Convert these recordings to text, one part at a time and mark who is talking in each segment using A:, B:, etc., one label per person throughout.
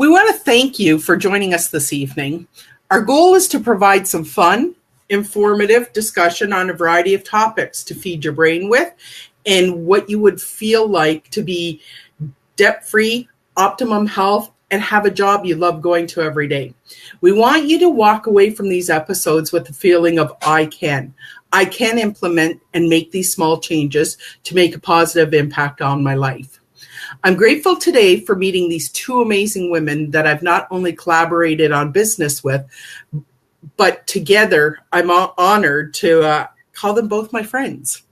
A: We want to thank you for joining us this evening. Our goal is to provide some fun, informative discussion on a variety of topics to feed your brain with and what you would feel like to be debt-free, optimum health, and have a job you love going to every day. We want you to walk away from these episodes with the feeling of I can implement and make these small changes to make a positive impact on my life. I'm grateful today for meeting these two amazing women that I've not only collaborated on business with, but together I'm honored to call them both my friends.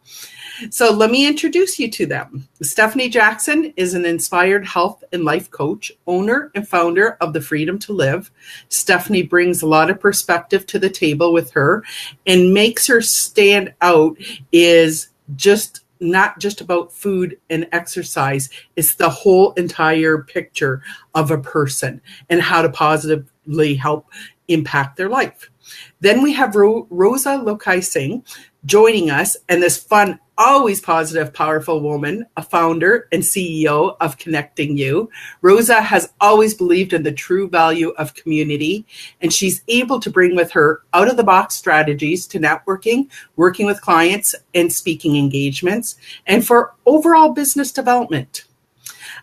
A: So let me introduce you to them. Stephanie Jackson is an inspired health and life coach, owner and founder of The Freedom to Live. Stephanie brings a lot of perspective to the table with her, and makes her stand out is not just about food and exercise. It's the whole entire picture of a person and how to positively help impact their life. Then we have Rosa Lokaisingh joining us, and this fun, always positive, powerful woman, a founder and CEO of Connecting You. Rosa has always believed in the true value of community, and she's able to bring with her out-of-the-box strategies to networking, working with clients, and speaking engagements, and for overall business development.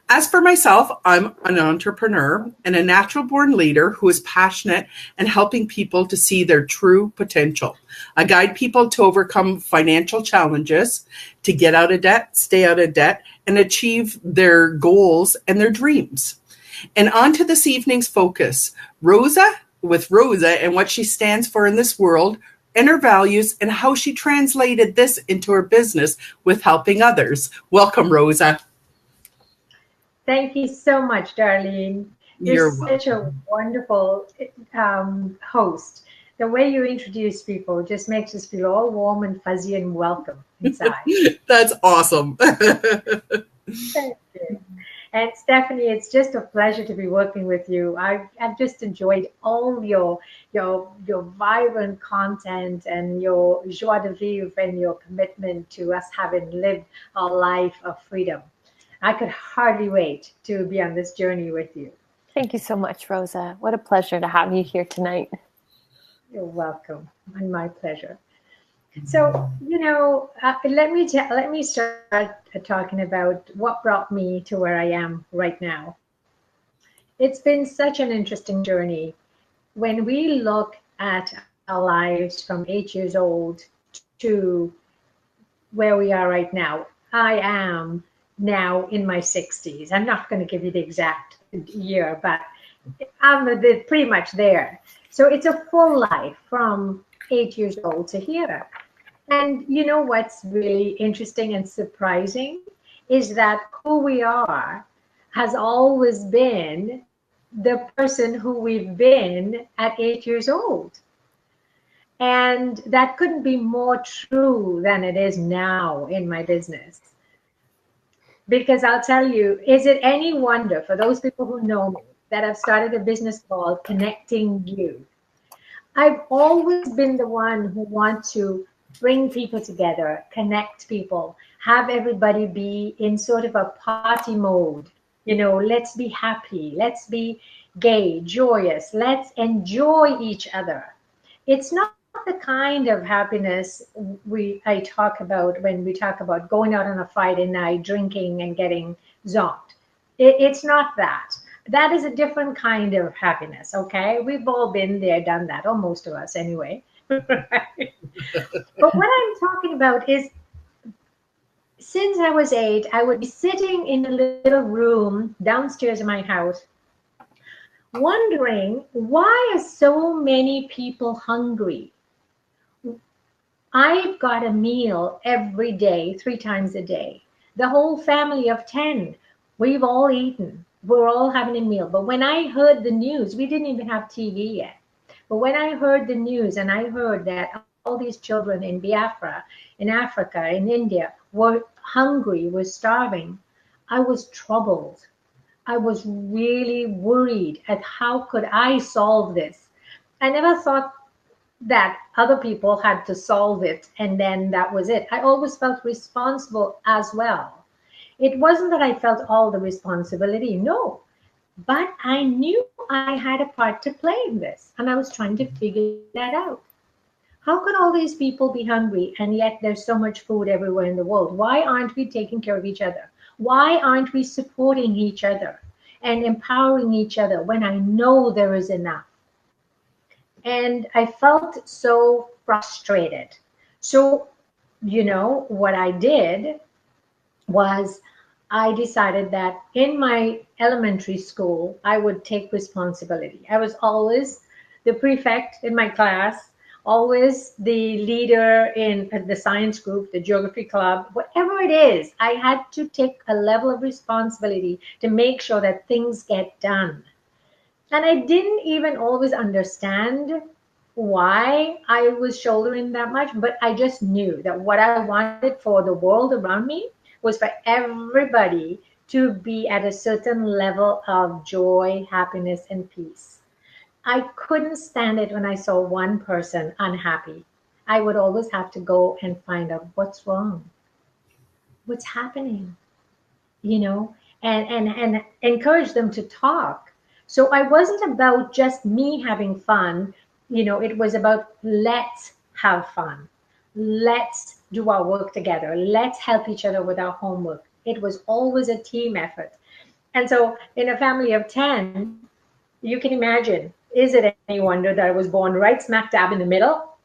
A: As for myself, I'm an entrepreneur and a natural-born leader who is passionate and helping people to see their true potential. I guide people to overcome financial challenges, to get out of debt, stay out of debt, and achieve their goals and their dreams. And on to this evening's focus, Rosa and what she stands for in this world, and her values, and how she translated this into her business with helping others. Welcome, Rosa.
B: Thank you so much, Darlene. You're such a wonderful host. The way you introduce people just makes us feel all warm and fuzzy and welcome inside.
A: That's awesome.
B: Thank you. And Stephanie, it's just a pleasure to be working with you. I've just enjoyed all your vibrant content and your joie de vivre and your commitment to us having lived a life of freedom. I could hardly wait to be on this journey with you.
C: Thank you so much, Rosa. What a pleasure to have you here tonight.
B: You're welcome, and my pleasure. So, let me start talking about what brought me to where I am right now. It's been such an interesting journey. When we look at our lives from 8 years old to where we are right now, I am now in my 60s. I'm not going to give you the exact year, but I'm pretty much there. So it's a full life from 8 years old to here. And you know what's really interesting and surprising is that who we are has always been the person who we've been at 8 years old. And that couldn't be more true than it is now in my business. Because I'll tell you, is it any wonder for those people who know me that I've started a business called Connecting You? I've always been the one who wants to bring people together, connect people, have everybody be in sort of a party mode. Let's be happy, let's be gay, joyous, let's enjoy each other. It's not the kind of happiness I talk about when we talk about going out on a Friday night, drinking and getting zonked. It's not that. That is a different kind of happiness, okay? We've all been there, done that, or most of us anyway. But what I'm talking about is, since I was 8, I would be sitting in a little room downstairs in my house, wondering why are so many people hungry? I've got a meal every day, 3 times a day. The whole family of 10, we've all eaten. We're all having a meal. But when I heard the news, we didn't even have TV yet. But when I heard the news and I heard that all these children in Biafra, in Africa, in India, were hungry, were starving, I was troubled. I was really worried at how could I solve this. I never thought that other people had to solve it and then that was it. I always felt responsible as well. It wasn't that I felt all the responsibility. No, But I knew I had a part to play in this, and I was trying to figure that out. How could all these people be hungry and yet there's so much food everywhere in the world? Why aren't we taking care of each other? Why aren't we supporting each other and empowering each other when I know there is enough? And I felt so frustrated. So, what I did was I decided that in my elementary school, I would take responsibility. I was always the prefect in my class, always the leader in the science group, the geography club, whatever it is. I had to take a level of responsibility to make sure that things get done. And I didn't even always understand why I was shouldering that much, but I just knew that what I wanted for the world around me was for everybody to be at a certain level of joy, happiness, and peace. I couldn't stand it when I saw one person unhappy. I would always have to go and find out what's wrong, what's happening, you know, and encourage them to talk. So I wasn't about just me having fun, it was about let's have fun. Let's do our work together. Let's help each other with our homework. It was always a team effort. And so in a family of 10, you can imagine, is it any wonder that I was born right smack dab in the middle?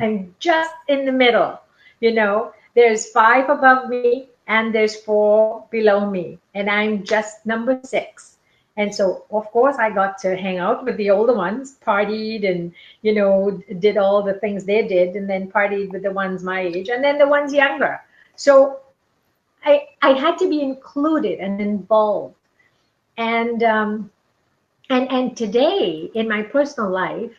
B: I'm just in the middle. There's 5 above me and there's 4 below me, and I'm just number 6. And so, of course, I got to hang out with the older ones, partied and, did all the things they did, and then partied with the ones my age and then the ones younger. So I had to be included and involved. And today in my personal life,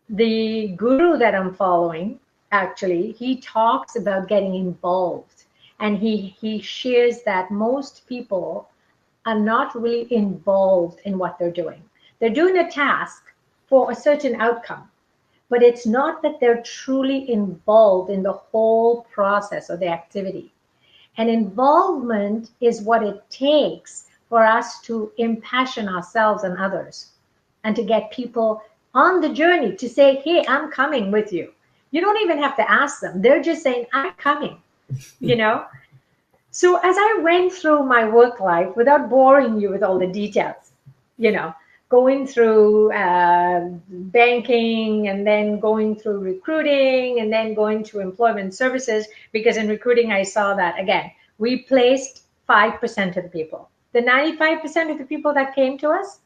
B: the guru that I'm following, actually, he talks about getting involved. And he shares that most people are not really involved in what they're doing. They're doing a task for a certain outcome, but it's not that they're truly involved in the whole process of the activity. And involvement is what it takes for us to impassion ourselves and others, and to get people on the journey to say, hey, I'm coming with you. You don't even have to ask them. They're just saying, I'm coming, So as I went through my work life, without boring you with all the details, going through banking, and then going through recruiting, and then going to employment services, because in recruiting, I saw that, again, we placed 5% of the people. The 95% of the people that came to us,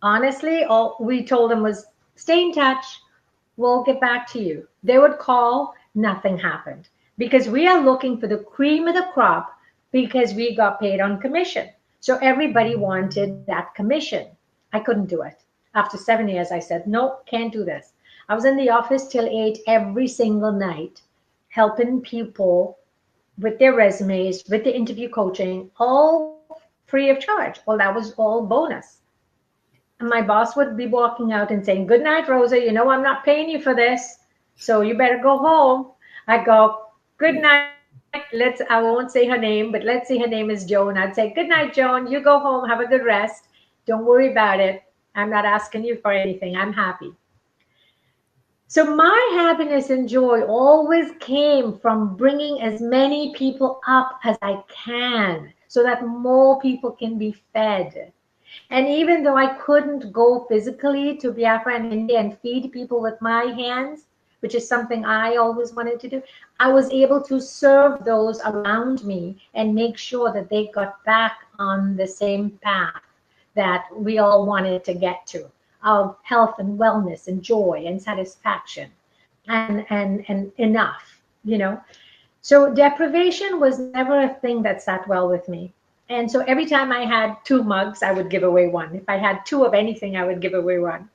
B: honestly, all we told them was, stay in touch. We'll get back to you. They would call, nothing happened, because we are looking for the cream of the crop, because we got paid on commission. So everybody wanted that commission. I couldn't do it. After 7 years, I said, no, can't do this. I was in the office till 8 every single night, helping people with their resumes, with the interview coaching, all free of charge. Well, that was all bonus. And my boss would be walking out and saying, good night, Rosa. I'm not paying you for this, so you better go home. I'd go, good night. I won't say her name, but let's say her name is Joan. I'd say, good night, Joan. You go home, have a good rest. Don't worry about it. I'm not asking you for anything. I'm happy. So my happiness and joy always came from bringing as many people up as I can, so that more people can be fed. And even though I couldn't go physically to Biafra and India and feed people with my hands, which is something I always wanted to do, I was able to serve those around me and make sure that they got back on the same path that we all wanted to get to, of health and wellness and joy and satisfaction and enough, So deprivation was never a thing that sat well with me. And so every time I had 2 mugs, I would give away 1. If I had 2 of anything, I would give away 1.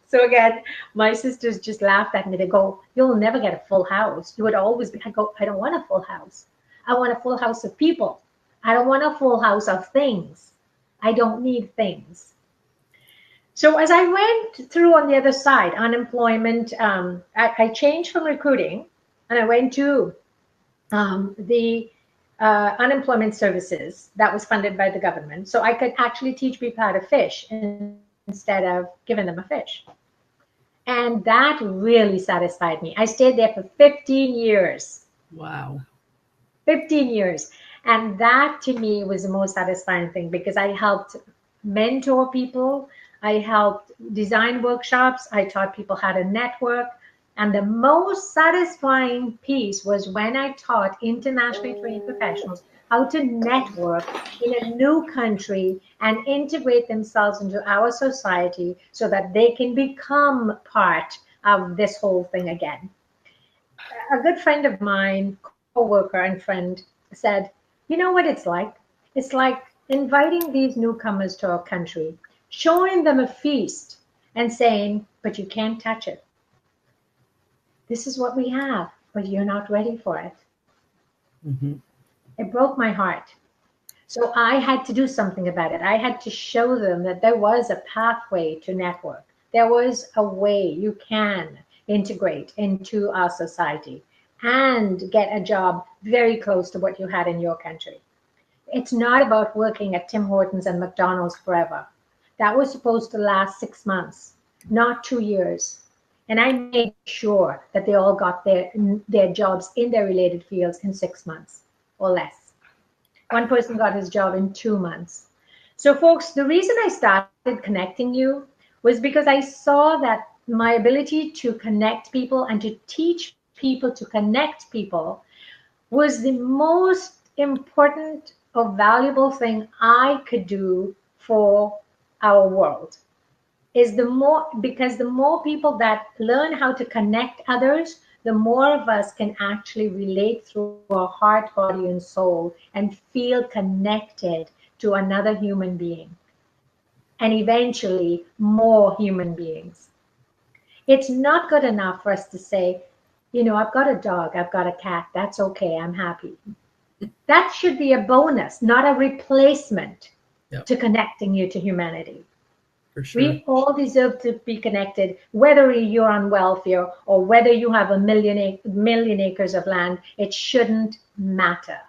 B: So again, my sisters just laughed at me. They go, you'll never get a full house. You would always be. I go, I don't want a full house. I want a full house of people. I don't want a full house of things. I don't need things. So as I went through on the other side, unemployment, I changed from recruiting, and I went to the unemployment services that was funded by the government. So I could actually teach people how to fish instead of giving them a fish. And that really satisfied me. I stayed there for 15 years.
A: Wow.
B: 15 years. And that to me was the most satisfying thing, because I helped mentor people. I helped design workshops. I taught people how to network. And the most satisfying piece was when I taught internationally trained professionals how to network in a new country and integrate themselves into our society so that they can become part of this whole thing again. A good friend of mine, co-worker and friend, said, you know what it's like? It's like inviting these newcomers to our country, showing them a feast and saying, but you can't touch it. This is what we have, but you're not ready for it.
A: Mm-hmm.
B: It broke my heart. So I had to do something about it. I had to show them that there was a pathway to network. There was a way you can integrate into our society and get a job very close to what you had in your country. It's not about working at Tim Hortons and McDonald's forever. That was supposed to last 6 months, not 2 years. And I made sure that they all got their jobs in their related fields in 6 months or less. One person got his job in 2 months. So folks, the reason I started connecting you was because I saw that my ability to connect people and to teach people to connect people was the most important or valuable thing I could do for our world. Because the more people that learn how to connect others, the more of us can actually relate through our heart, body, and soul and feel connected to another human being, and eventually more human beings. It's not good enough for us to say, you know, I've got a dog, I've got a cat, that's okay, I'm happy. That should be a bonus, not a replacement to connecting you to humanity.
A: For sure.
B: We all deserve to be connected, whether you're on welfare or whether you have a million acres of land. It shouldn't matter.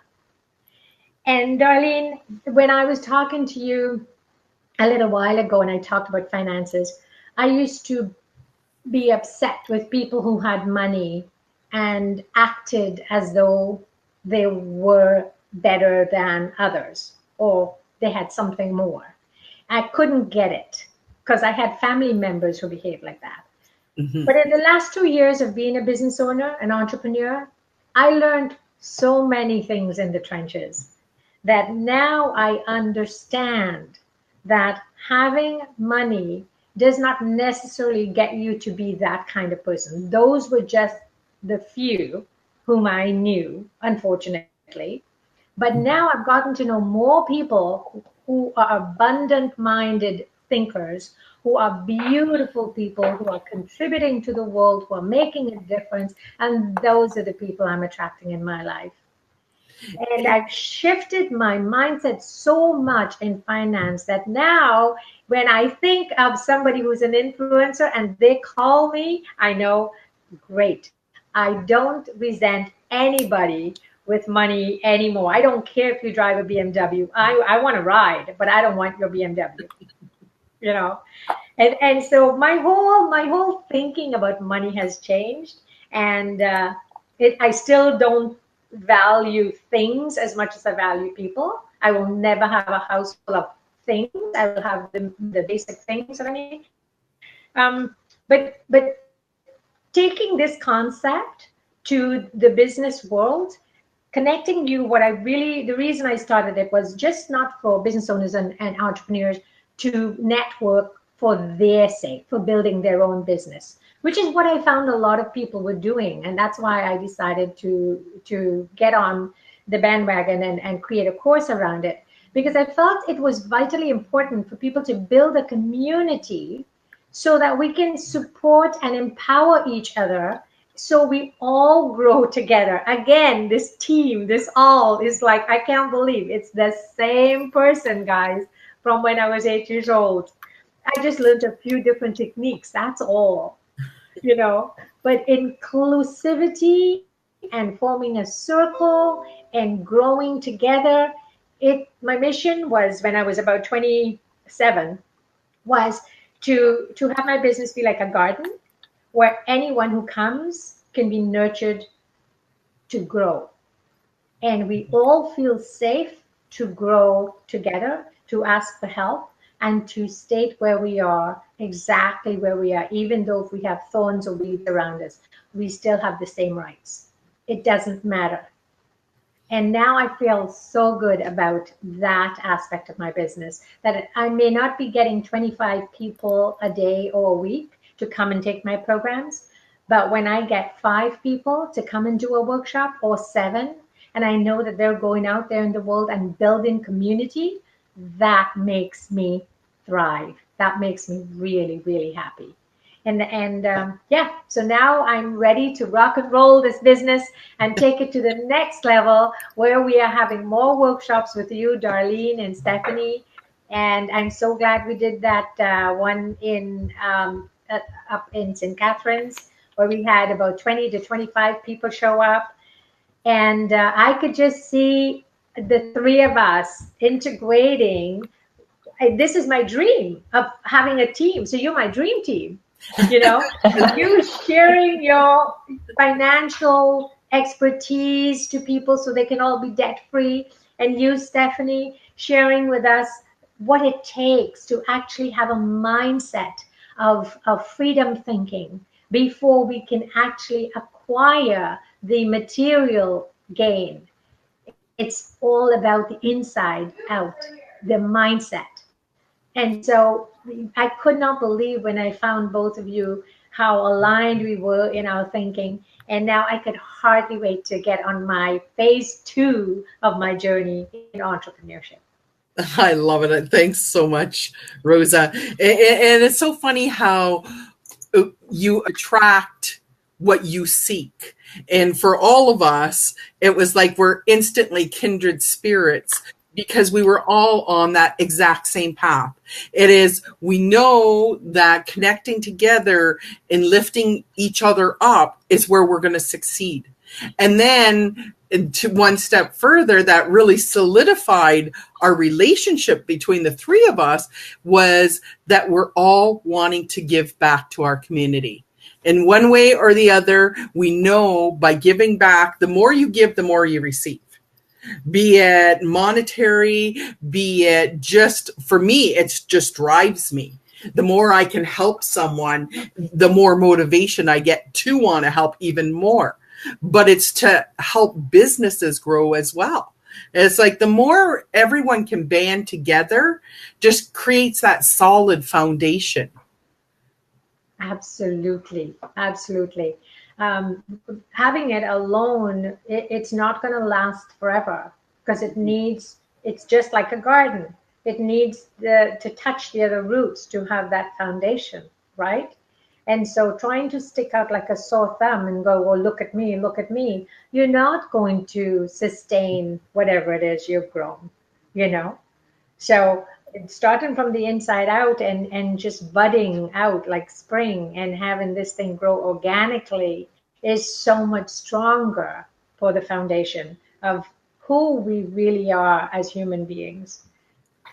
B: And Darlene, when I was talking to you a little while ago and I talked about finances, I used to be upset with people who had money and acted as though they were better than others or they had something more. I couldn't get it, because I had family members who behaved like that. Mm-hmm. But in the last 2 years of being a business owner, an entrepreneur, I learned so many things in the trenches that now I understand that having money does not necessarily get you to be that kind of person. Those were just the few whom I knew, unfortunately. But now I've gotten to know more people who are abundant-minded thinkers, who are beautiful people, who are contributing to the world, who are making a difference. And those are the people I'm attracting in my life. And I've shifted my mindset so much in finance that now when I think of somebody who's an influencer and they call me, I know, great. I don't resent anybody with money anymore. I don't care if you drive a BMW. I want to ride, but I don't want your BMW. You know, and so my whole thinking about money has changed, and I still don't value things as much as I value people. I will never have a house full of things. I will have the basic things that I need. But taking this concept to the business world, connecting you, the reason I started it was just not for business owners and entrepreneurs to network for their sake, for building their own business, which is what I found a lot of people were doing. And that's why I decided to get on the bandwagon and create a course around it, because I felt it was vitally important for people to build a community so that we can support and empower each other, so we all grow together. Again, this team, this all is like, I can't believe it's the same person, guys, from when I was 8 years old. I just learned a few different techniques, that's all, you know. But inclusivity and forming a circle and growing together. My mission was, when I was about 27, was to have my business be like a garden where anyone who comes can be nurtured to grow. And we all feel safe to grow together, to ask for help, and to state where we are, exactly where we are. Even though if we have thorns or weeds around us, we still have the same rights. It doesn't matter. And now I feel so good about that aspect of my business, that I may not be getting 25 people a day or a week to come and take my programs, but when I get 5 people to come and do a workshop, or 7, and I know that they're going out there in the world and building community, that makes me thrive. That makes me really, really happy. So now I'm ready to rock and roll this business and take it to the next level, where we are having more workshops with you, Darlene and Stephanie. And I'm so glad we did that one up in St. Catharines, where we had about 20 to 25 people show up. And I could just see the 3 of us integrating. This is my dream of having a team. So you're my dream team. You sharing your financial expertise to people so they can all be debt free, and you, Stephanie, sharing with us what it takes to actually have a mindset of freedom thinking before we can actually acquire the material gain. It's all about the inside out, the mindset. And so I could not believe when I found both of you how aligned we were in our thinking. And now I could hardly wait to get on my phase 2 of my journey in entrepreneurship.
A: I love it. Thanks so much, Rosa. And it's so funny how you attract what you seek. And for all of us, it was like we're instantly kindred spirits, because we were all on that exact same path. It is, we know that connecting together and lifting each other up is where we're going to succeed. And then to one step further, that really solidified our relationship between the 3 of us, was that we're all wanting to give back to our community. In one way or the other, we know by giving back, the more you give, the more you receive. Be it monetary, be it just, for me, it just drives me. The more I can help someone, the more motivation I get to want to help even more. But it's to help businesses grow as well. It's like the more everyone can band together, just creates that solid foundation.
B: Absolutely. Absolutely. Having it alone, it's not going to last forever, because it's just like a garden. It needs to touch the other roots to have that foundation, right? And so trying to stick out like a sore thumb and go, well, look at me, you're not going to sustain whatever it is you've grown, So starting from the inside out and just budding out like spring and having this thing grow organically is so much stronger for the foundation of who we really are as human beings,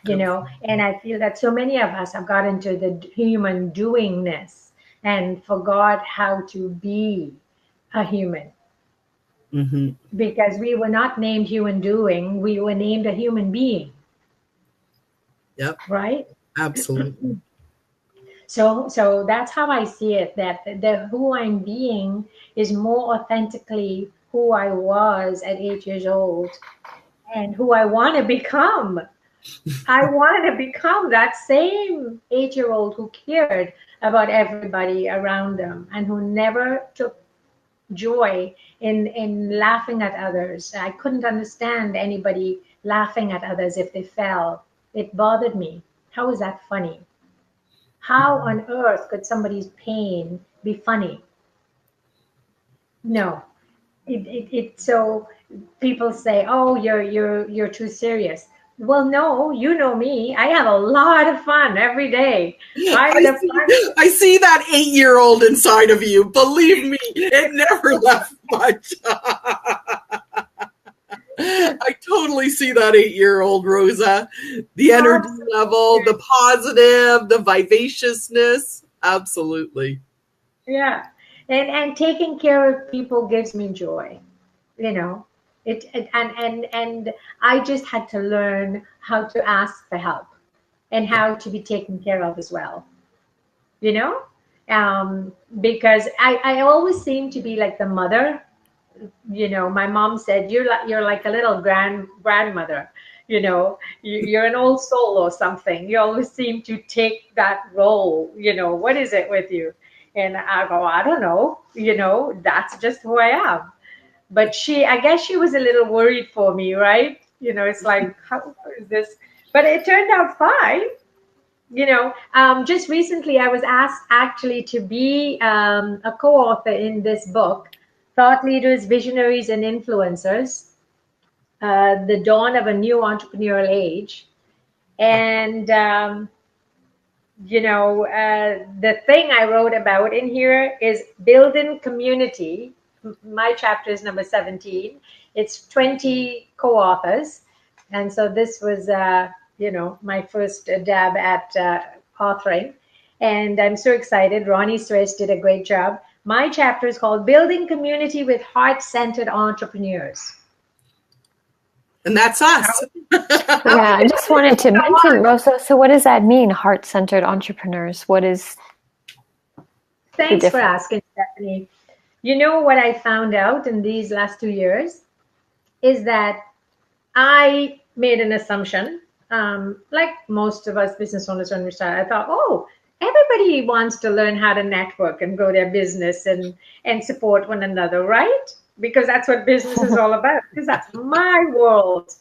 B: and I feel that so many of us have got into the human doingness and forgot how to be a human. Mm-hmm. Because we were not named human doing, we were named a human being.
A: Yep.
B: Right?
A: Absolutely.
B: So that's how I see it, that the who I'm being is more authentically who I was at 8 years old and who I want to become. I want to become that same 8-year-old who cared about everybody around them and who never took joy in laughing at others. I couldn't understand anybody laughing at others if they fell. It bothered me. How is that funny? How on earth could somebody's pain be funny? No. So people say, "Oh, you're too serious." Well, no, you know me. I have a lot of fun every day.
A: I see that 8-year-old inside of you. Believe me, it never left much. I totally see that 8-year-old Rosa. The energy level, the positive, the vivaciousness. Absolutely.
B: Yeah. And taking care of people gives me joy, you know. And I just had to learn how to ask for help and how to be taken care of as well, you know. Because I always seem to be like the mother. You know, my mom said you're like a little grandmother. You know, you're an old soul or something. You always seem to take that role. You know, what is it with you? And I go, I don't know. You know, that's just who I am. But I guess she was a little worried for me, right? You know, it's like, how is this? But it turned out fine. You know, just recently I was asked actually to be a co-author in this book, Thought Leaders, Visionaries, and Influencers, The Dawn of a New Entrepreneurial Age. And, you know, the thing I wrote about in here is building community. My chapter is number 17. It's 20 co-authors. And so this was, you know, my first dab at authoring. And I'm so excited. Ronnie Suez did a great job. My chapter is called Building Community with Heart-Centered Entrepreneurs.
A: And that's us.
C: Yeah, I just wanted to mention, Rosa, so what does that mean, heart-centered entrepreneurs? What is
B: Thanks for asking, Stephanie. You know what I found out in these last 2 years is that I made an assumption, like most of us business owners when we started. I thought, oh, everybody wants to learn how to network and grow their business and support one another, right? Because that's what business is all about. Because that's my world.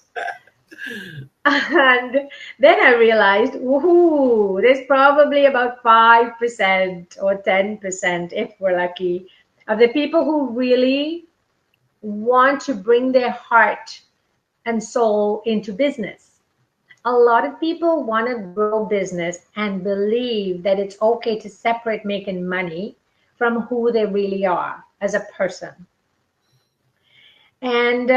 B: And then I realized, ooh, there's probably about 5% or 10%, if we're lucky, of the people who really want to bring their heart and soul into business. A lot of people want to grow business and believe that it's okay to separate making money from who they really are as a person. And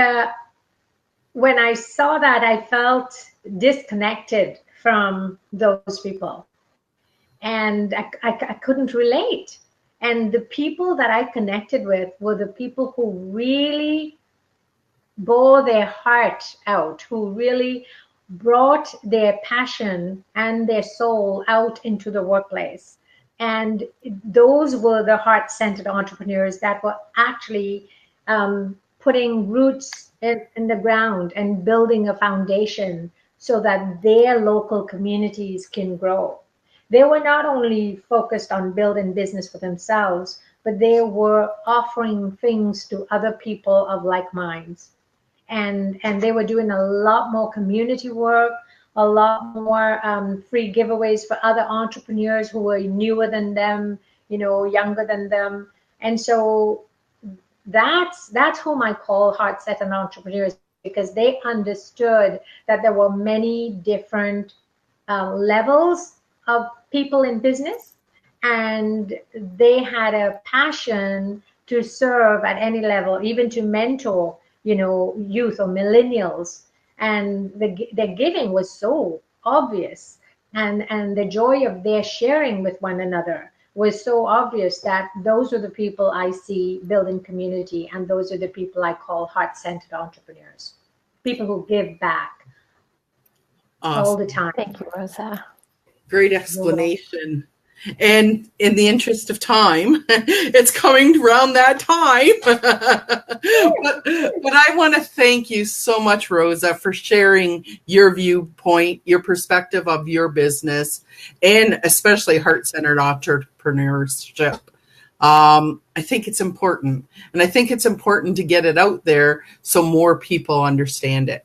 B: when I saw that, I felt disconnected from those people. And I couldn't relate. And the people that I connected with were the people who really bore their heart out, who really brought their passion and their soul out into the workplace. And those were the heart-centered entrepreneurs that were actually putting roots in the ground and building a foundation so that their local communities can grow. They were not only focused on building business for themselves, but they were offering things to other people of like minds. And they were doing a lot more community work, a lot more free giveaways for other entrepreneurs who were newer than them, you know, younger than them. And so that's whom I call heart-centered entrepreneurs, because they understood that there were many different levels of people in business, and they had a passion to serve at any level, even to mentor, you know, youth or millennials. And their giving was so obvious, and the joy of their sharing with one another was so obvious that those are the people I see building community, and those are the people I call heart-centered entrepreneurs, people who give back all the time.
C: Thank you, Rosa.
A: Great explanation. And in the interest of time, it's coming around that time. but I want to thank you so much, Rosa, for sharing your viewpoint, your perspective of your business, and especially heart-centered entrepreneurship. I think it's important. And I think it's important to get it out there so more people understand it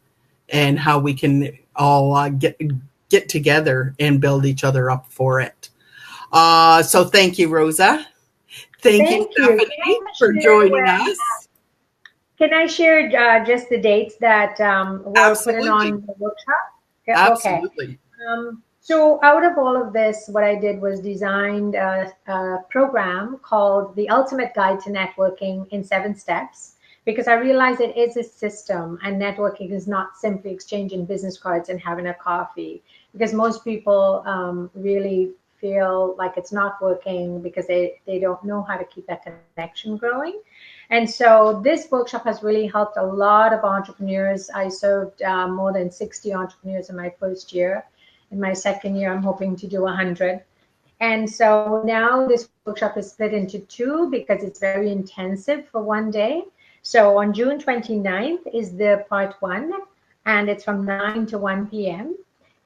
A: and how we can all get together and build each other up for it. So thank you, Rosa. Thank you, Stephanie, for joining us.
B: Can I share just the dates that we're putting on the workshop? Yeah,
A: Absolutely.
B: Okay. So out of all of this, what I did was designed a program called The Ultimate Guide to Networking in 7 Steps, because I realize it is a system, and networking is not simply exchanging business cards and having a coffee, because most people really feel like it's not working because they don't know how to keep that connection growing. And so this workshop has really helped a lot of entrepreneurs. I served more than 60 entrepreneurs in my first year. In my second year, I'm hoping to do 100. And so now this workshop is split into two because it's very intensive for one day. So on June 29th is the part one, and it's from 9 to 1 p.m.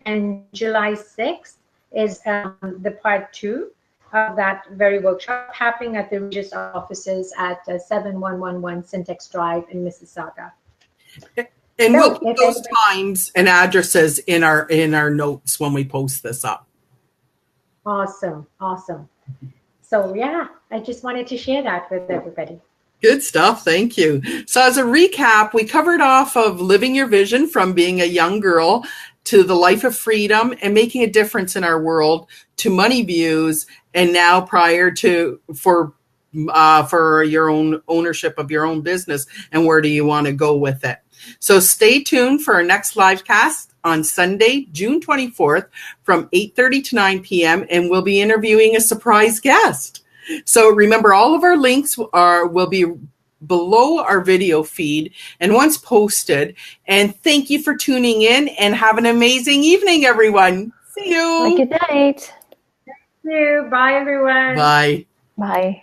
B: And July 6th is the part two of that very workshop, happening at the Regis offices at 7111 Syntax Drive in Mississauga.
A: And we'll put those times and addresses in our notes when we post this up.
B: Awesome. So yeah, I just wanted to share that with everybody.
A: Good stuff. Thank you. So as a recap, we covered off of living your vision from being a young girl to the life of freedom and making a difference in our world, to money views, and now prior to for your own ownership of your own business and where do you want to go with it. So stay tuned for our next live cast on Sunday, June 24th from 8:30 to 9 p.m. and we'll be interviewing a surprise guest. So remember, all of our links will be below our video feed and once posted. And thank you for tuning in and have an amazing evening, everyone. See you.
C: Good night.
B: Thank you. Bye, everyone.
A: Bye.
C: Bye.